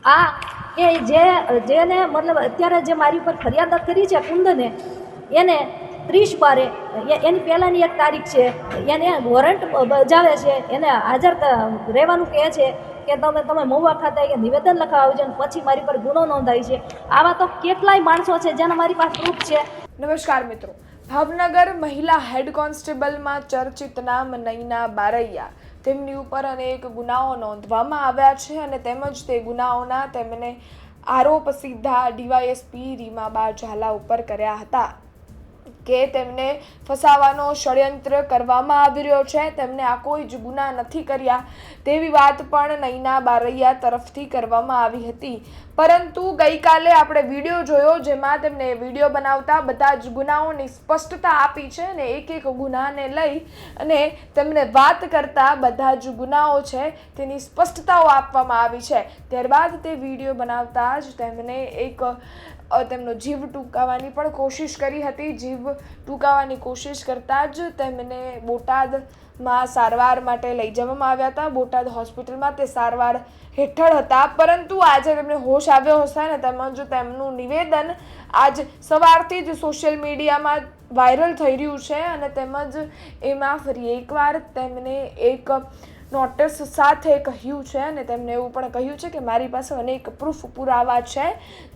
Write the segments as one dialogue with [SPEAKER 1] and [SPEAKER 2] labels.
[SPEAKER 1] આ કે જેને મતલબ અત્યારે જે મારી ઉપર ફરિયાદ કરી છે કુંદને, એને 30/12 એની પહેલાંની એક તારીખ છે, એને વોરંટ બજાવે છે, એને હાજર રહેવાનું કહે છે કે તમે મહુવા ખાતે કે નિવેદન લખાવજો, અને પછી મારી પર ગુનો નોંધાય છે. આવા તો કેટલાય માણસો છે જેના મારી પાસે પ્રૂફ છે.
[SPEAKER 2] નમસ્કાર મિત્રો, ભાવનગર મહિલા હેડ કોન્સ્ટેબલમાં ચર્ચિત નામ નૈના બારૈયા, તેમની ઉપર અનેક ગુનાઓ નોંધવામાં આવ્યા છે અને તેમજ તે ગુનાઓના તેમને આરોપ સીધા ડીવાયએસપી રીમાબા ઝાલા ઉપર કર્યા હતા કે તેમને ફસાવાનો ષડયંત્ર કરવામાં આવી રહ્યો છે, તેમને આ કોઈ જ ગુના નથી કર્યા તેવી વાત પણ નૈના બારૈયા તરફથી કરવામાં આવી હતી. પરંતુ ગઈકાલે આપણે વિડીયો જોયો જેમાં તેમને વિડીયો બનાવતા બધા જ ગુનાઓની સ્પષ્ટતા આપી છે અને એક એક ગુનાને લઈ અને તેમને વાત કરતા બધા જ ગુનાઓ છે તેની સ્પષ્ટતાઓ આપવામાં આવી છે. ત્યારબાદ તે વિડીયો બનાવતા જ તેમને તેમનો જીવ ટૂંકાવવાની પણ કોશિશ કરી હતી. જીવ ટૂંકાવવાની કોશિશ કરતા જ તેમને બોટાદમાં સારવાર માટે લઈ જવામાં આવ્યા હતા. બોટાદ હોસ્પિટલમાં તે સારવાર હેઠળ હતા, પરંતુ આજે તેમને હોશ આવ્યો હશે ને તેમજ તેમનું નિવેદન આજ સવારથી જ સોશિયલ મીડિયામાં વાયરલ થઈ રહ્યું છે અને તેમજ એમાં ફરી એકવાર તેમને એક નોટિસ સાથે કહ્યું છે અને તેમને એવું પણ કહ્યું છે કે મારી પાસે અનેક પ્રૂફ પુરાવા છે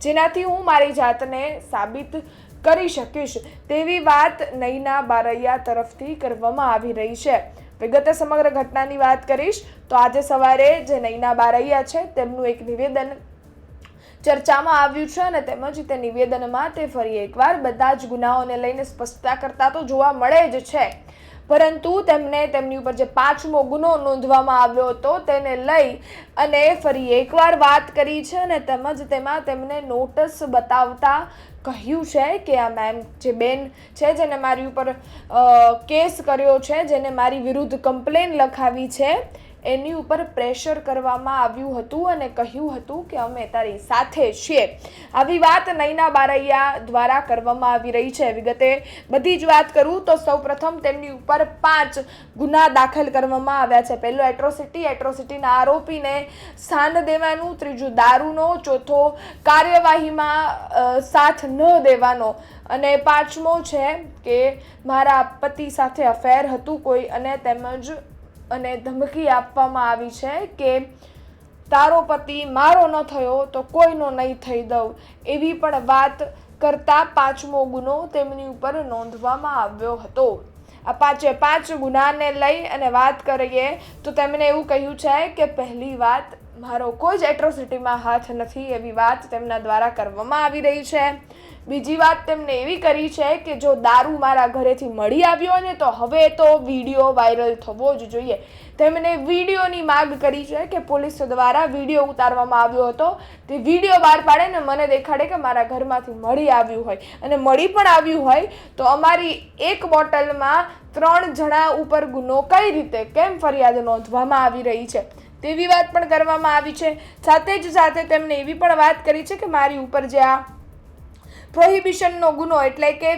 [SPEAKER 2] જેનાથી હું મારી જાતને સાબિત કરી શકીશ તેવી વાત નૈના બારૈયા તરફથી કરવામાં આવી રહી છે. વિગતે સમગ્ર ઘટનાની વાત કરીશ તો આજે સવારે જે નૈના બારૈયા છે તેમનું એક નિવેદન ચર્ચામાં આવ્યું છે અને તેમજ તે નિવેદનમાં તે ફરી એકવાર બધા જ ગુનાઓને લઈને સ્પષ્ટતા કરતા તો જોવા મળે જ છે, પરંતુ તેમની ઉપર જે 5મો ગુનો નોંધવામાં આવ્યો હતો તેને લઈ અને ફરી એકવાર વાત કરી છે અને તેમજ તેમાં તેમને નોટિસ બતાવતા કહ્યું છે કે આ મેમ જે બેન છે જેને મારી ઉપર કેસ કર્યો છે, જેને મારી વિરુદ્ધ કમ્પ્લેન લખાવી છે, એની ઉપર પ્રેશર કરવામાં આવ્યું હતું અને કહ્યું હતું કે અમે તારી સાથે છીએ. આવી વાત નૈના બારૈયા દ્વારા કરવામાં આવી રહી છે. વિગતે બધી જ વાત કરું તો સૌપ્રથમ તેમની ઉપર 5 ગુના દાખલ કરવામાં આવ્યા છે. પહેલો એટ્રોસિટીના આરોપીને સ્થાન દેવાનું, ત્રીજું દારૂનો, ચોથો કાર્યવાહીમાં સાથ ન દેવાનો અને 5મો છે કે મારા પતિ સાથે અફેર હતું કોઈ અને ધમકી આપવામાં આવી છે કે તારો પતિ મારો ન થયો તો કોઈનો નહીં થઈ દઉં એવી પણ વાત કરતા 5મો ગુનો તેમની ઉપર નોંધવામાં આવ્યો હતો. આ 5 ગુનાને લઈ અને વાત કરીએ તો તેમણે એવું કહ્યું છે કે પહેલી વાત, મારો કોઈ જ એટ્રોસિટીમાં હાથ નથી એવી વાત તેમના દ્વારા કરવામાં આવી રહી છે. બીજી વાત તેમણે એવી કરી છે કે જો દારૂ મારા ઘરેથી મળી આવ્યો ને તો હવે તો વિડીયો વાયરલ થવો જ જોઈએ. તેમણે વિડીયોની માંગ કરી છે કે પોલીસ દ્વારા વિડીયો ઉતારવામાં આવ્યો હતો, તે વિડીયો બહાર પાડે ને મને દેખાડે કે મારા ઘરમાંથી મળી આવ્યું હોય, અને મળી પણ આવ્યું હોય તો અમારી એક બોટલમાં 3 જણા ઉપર ગુનો કઈ રીતે કેમ ફરિયાદ નોંધવામાં આવી રહી છે તેવી વાત પણ કરવામાં આવી છે. સાથે તેમણે એવી પણ વાત કરી છે કે મારી ઉપર જે આ પ્રોહિબિશનનો ગુનો એટલે કે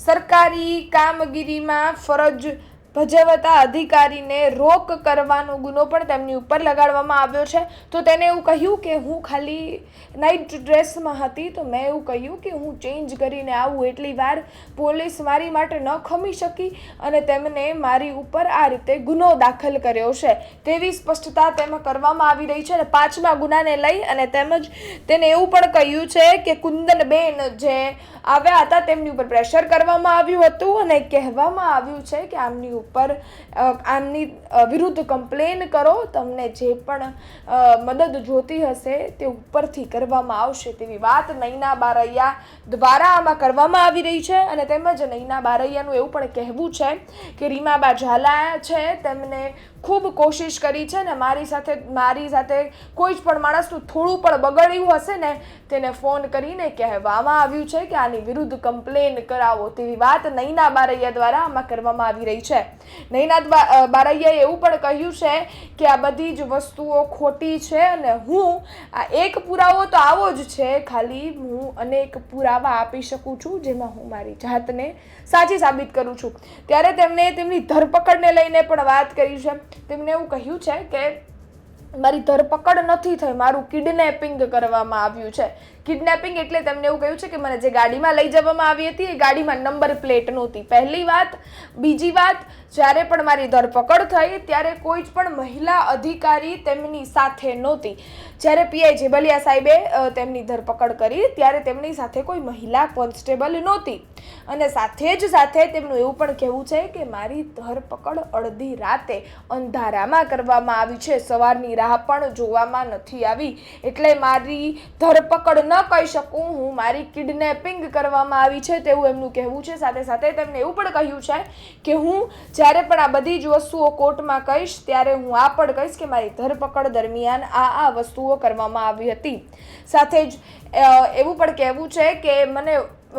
[SPEAKER 2] સરકારી કામગીરીમાં ફરજ ભજવતા અધિકારીને રોક કરવાનો ગુનો પણ તેમની ઉપર લગાડવામાં આવ્યો છે. તો તેને એવું કહ્યું કે હું ખાલી નાઇટ ડ્રેસમાં હતી તો મેં એવું કહ્યું કે હું ચેન્જ કરીને આવું, એટલી વાર પોલીસ મારી માટે ન ખમી શકી અને તેમને મારી ઉપર આ રીતે ગુનો દાખલ કર્યો છે તેવી સ્પષ્ટતા તેમાં કરવામાં આવી રહી છે. અને 5મા ગુનાને લઈ અને તેમજ તેને એવું પણ કહ્યું છે કે કુંદનબેન જે આવ્યા હતા તેમની ઉપર પ્રેશર કરવામાં આવ્યું હતું અને કહેવામાં આવ્યું છે કે આમની વિરુદ્ધ કમ્પ્લેન કરો, તમને જે પણ મદદ જોતી હશે તે ઉપરથી કરવામાં આવશે તેવી વાત નૈના બારૈયા દ્વારા આમાં કરવામાં આવી રહી છે. અને તેમજ નૈના બારૈયાનું એવું પણ કહેવું છે કે રીમાબા ઝાલા છે તેમને ખૂબ કોશિશ કરી છે ને મારી સાથે કોઈ જ પણ માણસનું થોડું પણ બગડ્યું હશે ને તેને ફોન કરીને કહેવામાં આવ્યું છે કે આની વિરુદ્ધ કમ્પ્લેન કરાવો તેવી વાત નૈના બારૈયા દ્વારા આમાં કરવામાં આવી રહી છે. નૈના બારૈયાએ એવું પણ કહ્યું છે કે આ બધી જ વસ્તુઓ ખોટી છે અને આ એક પુરાવો તો આવો જ છે, ખાલી હું અનેક પુરાવા આપી શકું છું જેમાં હું મારી જાતને સાચી સાબિત કરું છું. ત્યારે તેમણે તેમની ધરપકડને લઈને પણ વાત કરી છે. તેમણે એવું કહ્યું છે કે મારી ધરપકડ નથી થઈ, મારું કિડનેપિંગ કરવામાં આવ્યું છે. કિડનેપિંગ એટલે તેમને એવું કહ્યું છે કે મને જે ગાડીમાં લઈ જવામાં આવી હતી એ ગાડીમાં નંબર પ્લેટ નહોતી. પહેલી વાત. બીજી વાત, જ્યારે પણ મારી ધરપકડ થઈ ત્યારે કોઈ જ પણ મહિલા અધિકારી તેમની સાથે નહોતી. જ્યારે પીઆઈ જેબલિયા સાહેબે તેમની ધરપકડ કરી ત્યારે તેમની સાથે કોઈ મહિલા કોન્સ્ટેબલ નહોતી. અને સાથે તેમનું એવું પણ કહેવું છે કે મારી ધરપકડ અડધી રાતે અંધારામાં કરવામાં આવી છે, સવારની રાહ પણ જોવામાં નથી આવી, એટલે મારી ધરપકડ ન કહી શકું, હું મારી કિડનેપિંગ કરવામાં આવી છે તેવું એમનું કહેવું છે. સાથે તેમને એવું પણ કહ્યું છે કે હું જ્યારે પણ આ બધી જ વસ્તુઓ કોર્ટમાં કહીશ ત્યારે હું આ પણ કહીશ કે મારી ધરપકડ દરમિયાન આ વસ્તુઓ કરવામાં આવી હતી. સાથે જ એવું પણ કહેવું છે કે મને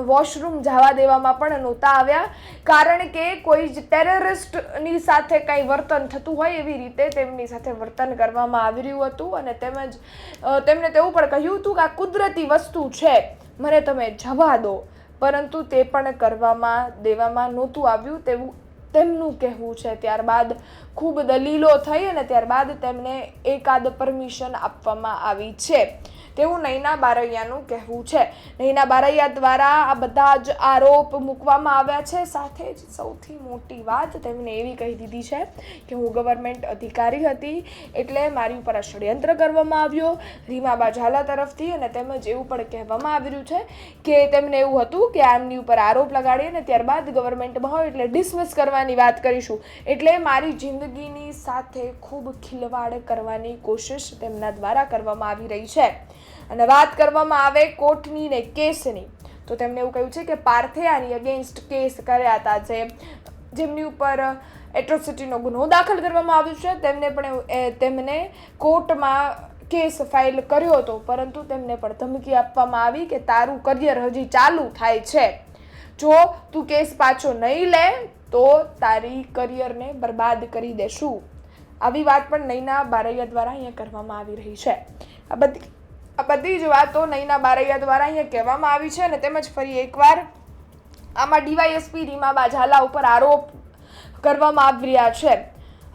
[SPEAKER 2] વોશરૂમ જવા દેવામાં પણ નહોતા આવ્યા, કારણ કે કોઈ જ ટેરરિસ્ટની સાથે કંઈ વર્તન થતું હોય એવી રીતે તેમની સાથે વર્તન કરવામાં આવી રહ્યું હતું. અને તેમજ તેમણે તેવું પણ કહ્યું હતું કે આ કુદરતી વસ્તુ છે, મને તમે જવા દો, પરંતુ તે પણ કરવામાં દેવામાં નહોતું આવ્યું તેવું તેમનું કહેવું છે. ત્યારબાદ ખૂબ દલીલો થઈ અને ત્યારબાદ તેમને એકાદ પરમિશન આપવામાં આવી છે તેવું નયના બારૈયાનું કહેવું છે. નયના બારૈયા દ્વારા આ બધા જ આરોપ મૂકવામાં આવ્યા છે. સાથે જ સૌથી મોટી વાત તેમણે એવી કહી દીધી છે કે હું ગવર્મેન્ટ અધિકારી હતી એટલે મારી ઉપર ષડયંત્ર કરવામાં આવ્યો રીમાબા ઝાલા તરફથી. અને તેમજ એવું પણ કહેવામાં આવી રહ્યું છે કે તેમને એવું હતું કે આમની ઉપર આરોપ લગાડી અને ત્યારબાદ ગવર્મેન્ટમાં હોય એટલે ડિસમિસ કરવાની વાત કરીશું, એટલે મારી જિંદગીની સાથે ખૂબ ખિલવાડ કરવાની કોશિશ તેમના દ્વારા કરવામાં આવી રહી છે. અને વાત કરવામાં આવે કોર્ટની ને કેસની, તો તેમણે એવું કહ્યું છે કે પાર્થિયાની અગેન્સ્ટ કેસ કર્યા હતા, જેમની ઉપર એટ્રોસિટીનો ગુનો દાખલ કરવામાં આવ્યો છે. તેમને કોર્ટમાં કેસ ફાઇલ કર્યો હતો, પરંતુ તેમને પણ ધમકી આપવામાં આવી કે તારું કરિયર હજી ચાલુ થાય છે, જો તું કેસ પાછો નહીં લે તો તારી કરિયરને બરબાદ કરી દેશું. આવી વાત પણ નયના બારૈયા દ્વારા અહીંયા કરવામાં આવી રહી છે. આ બધી જ વાતો નયના બારૈયા દ્વારા અહીંયા કહેવામાં આવી છે. અને તેમજ ફરી એકવાર આમાં ડીવાયએસપી રીમાબા ઝાલા ઉપર આરોપ કરવામાં આવી રહ્યા છે.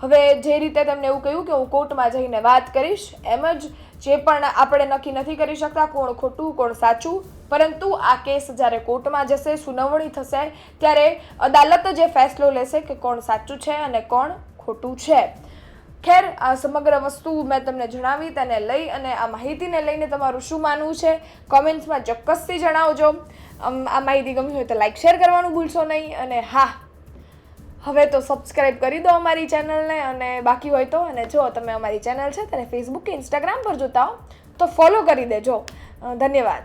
[SPEAKER 2] હવે જે રીતે તેમને એવું કહ્યું કે હું કોર્ટમાં જઈને વાત કરીશ, એમ જ જે પણ આપણે નક્કી નથી કરી શકતા કોણ ખોટું કોણ સાચું, પરંતુ આ કેસ જ્યારે કોર્ટમાં જશે, સુનાવણી થશે, ત્યારે અદાલત જે ફેસલો લેશે કે કોણ સાચું છે અને કોણ ખોટું છે. ખેર, આ સમગ્ર વસ્તુ મેં તમને જણાવી, તેને લઈ અને આ માહિતીને લઈને તમારું શું માનવું છે કોમેન્ટ્સમાં ચોક્કસથી જણાવજો. આ માહિતી ગમી હોય તો લાઈક શેર કરવાનું ભૂલશો નહીં. અને હા, હવે તો સબસ્ક્રાઈબ કરી દો અમારી ચેનલને, અને બાકી હોય તો, અને જો તમે અમારી ચેનલ છે તેને ફેસબુક કે ઇન્સ્ટાગ્રામ પર જોતા હો તો ફોલો કરી દેજો. ધન્યવાદ.